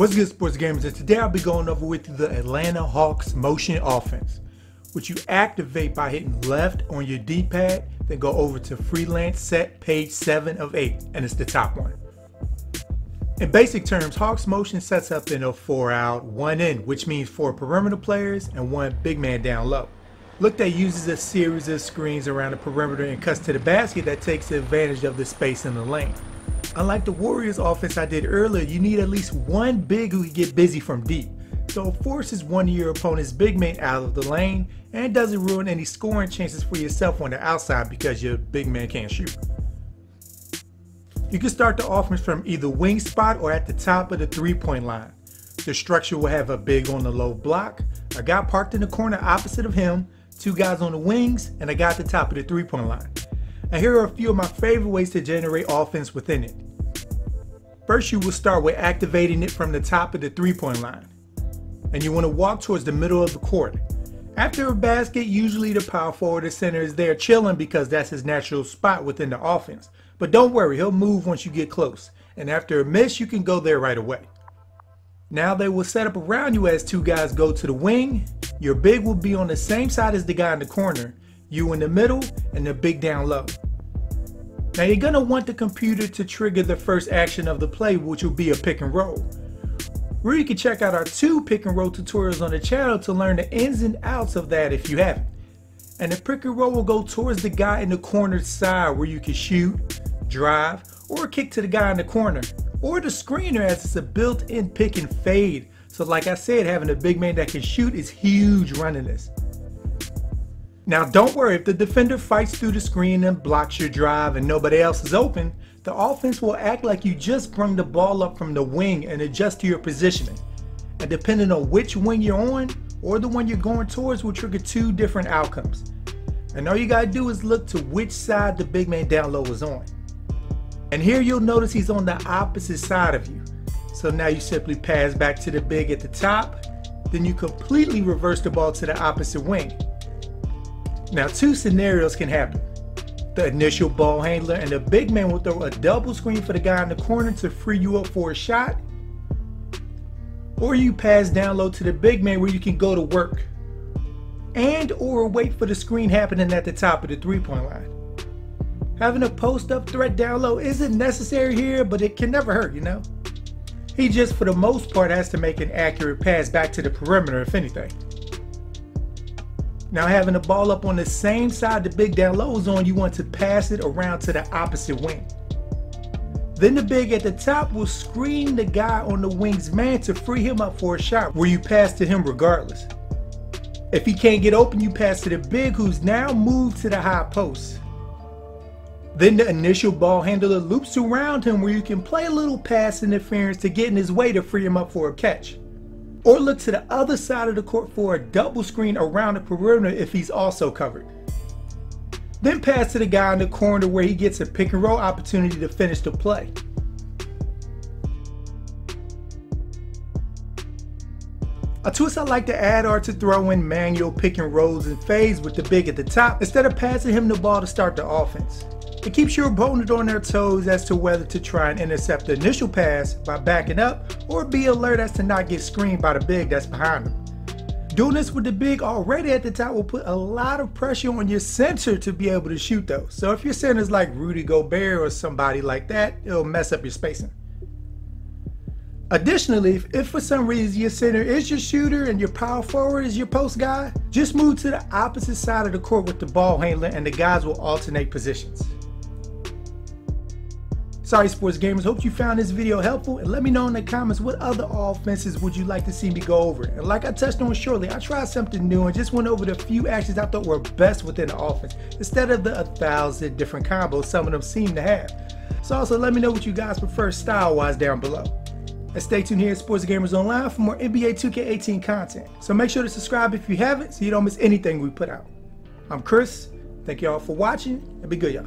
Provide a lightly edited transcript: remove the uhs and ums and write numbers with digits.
What's good, sports gamers? And today I'll be going over with you the Atlanta Hawks motion offense, which you activate by hitting left on your D-pad, then go over to freelance set page 7 of 8, and it's the top one. In basic terms, Hawks motion sets up in a 4-out, 1-in, which means 4 perimeter players and 1 big man down low. Look, that uses a series of screens around the perimeter and cuts to the basket that takes advantage of the space in the lane. Unlike the Warriors offense I did earlier, you need at least one big who can get busy from deep. So it forces one of your opponent's big men out of the lane and doesn't ruin any scoring chances for yourself on the outside because your big man can't shoot. You can start the offense from either wing spot or at the top of the 3-point line. The structure will have a big on the low block, a guy parked in the corner opposite of him, 2 guys on the wings, and a guy at the top of the 3-point line. And here are a few of my favorite ways to generate offense within it. First, you will start with activating it from the top of the 3-point line. And you want to walk towards the middle of the court. After a basket, usually the power forward or center is there chilling because that's his natural spot within the offense. But don't worry, he'll move once you get close. And after a miss, you can go there right away. Now they will set up around you as 2 guys go to the wing. Your big will be on the same side as the guy in the corner, you in the middle, and the big down low. Now you're going to want the computer to trigger the first action of the play, which will be a pick and roll. Where you can check out our 2 pick and roll tutorials on the channel to learn the ins and outs of that if you haven't. And the pick and roll will go towards the guy in the corner side where you can shoot, drive, or kick to the guy in the corner. Or the screener, as it's a built-in pick and fade. So like I said, having a big man that can shoot is huge running this. Now don't worry, if the defender fights through the screen and blocks your drive and nobody else is open, the offense will act like you just brung the ball up from the wing and adjust to your positioning. And depending on which wing you're on or the one you're going towards will trigger 2 different outcomes. And all you gotta do is look to which side the big man down low is on. And here you'll notice he's on the opposite side of you. So now you simply pass back to the big at the top, then you completely reverse the ball to the opposite wing. Now 2 scenarios can happen. The initial ball handler and the big man will throw a double screen for the guy in the corner to free you up for a shot. Or you pass down low to the big man where you can go to work. And or wait for the screen happening at the top of the 3-point line. Having a post-up threat down low isn't necessary here, but it can never hurt, you know? He just, for the most part, has to make an accurate pass back to the perimeter, if anything. Now having the ball up on the same side the big down low is on, you want to pass it around to the opposite wing. Then the big at the top will screen the guy on the wing's man to free him up for a shot where you pass to him regardless. If he can't get open, you pass to the big who's now moved to the high post. Then the initial ball handler loops around him where you can play a little pass interference to get in his way to free him up for a catch. Or look to the other side of the court for a double screen around the perimeter if he's also covered. Then pass to the guy in the corner where he gets a pick and roll opportunity to finish the play. A twist I like to add are to throw in manual pick and rolls and fades with the big at the top instead of passing him the ball to start the offense. It keeps your opponent on their toes as to whether to try and intercept the initial pass by backing up or be alert as to not get screened by the big that's behind them. Doing this with the big already at the top will put a lot of pressure on your center to be able to shoot though. So if your center is like Rudy Gobert or somebody like that, it'll mess up your spacing. Additionally, if for some reason your center is your shooter and your power forward is your post guy, just move to the opposite side of the court with the ball handler and the guys will alternate positions. Sorry sports gamers, hope you found this video helpful and let me know in the comments what other offenses would you like to see me go over. And like I touched on shortly, I tried something new and just went over the few actions I thought were best within the offense instead of the 1,000 different combos some of them seem to have. So also let me know what you guys prefer style wise down below. And stay tuned here at Sports Gamers Online for more NBA 2K18 content. So make sure to subscribe if you haven't so you don't miss anything we put out. I'm Chris, thank y'all for watching and be good y'all.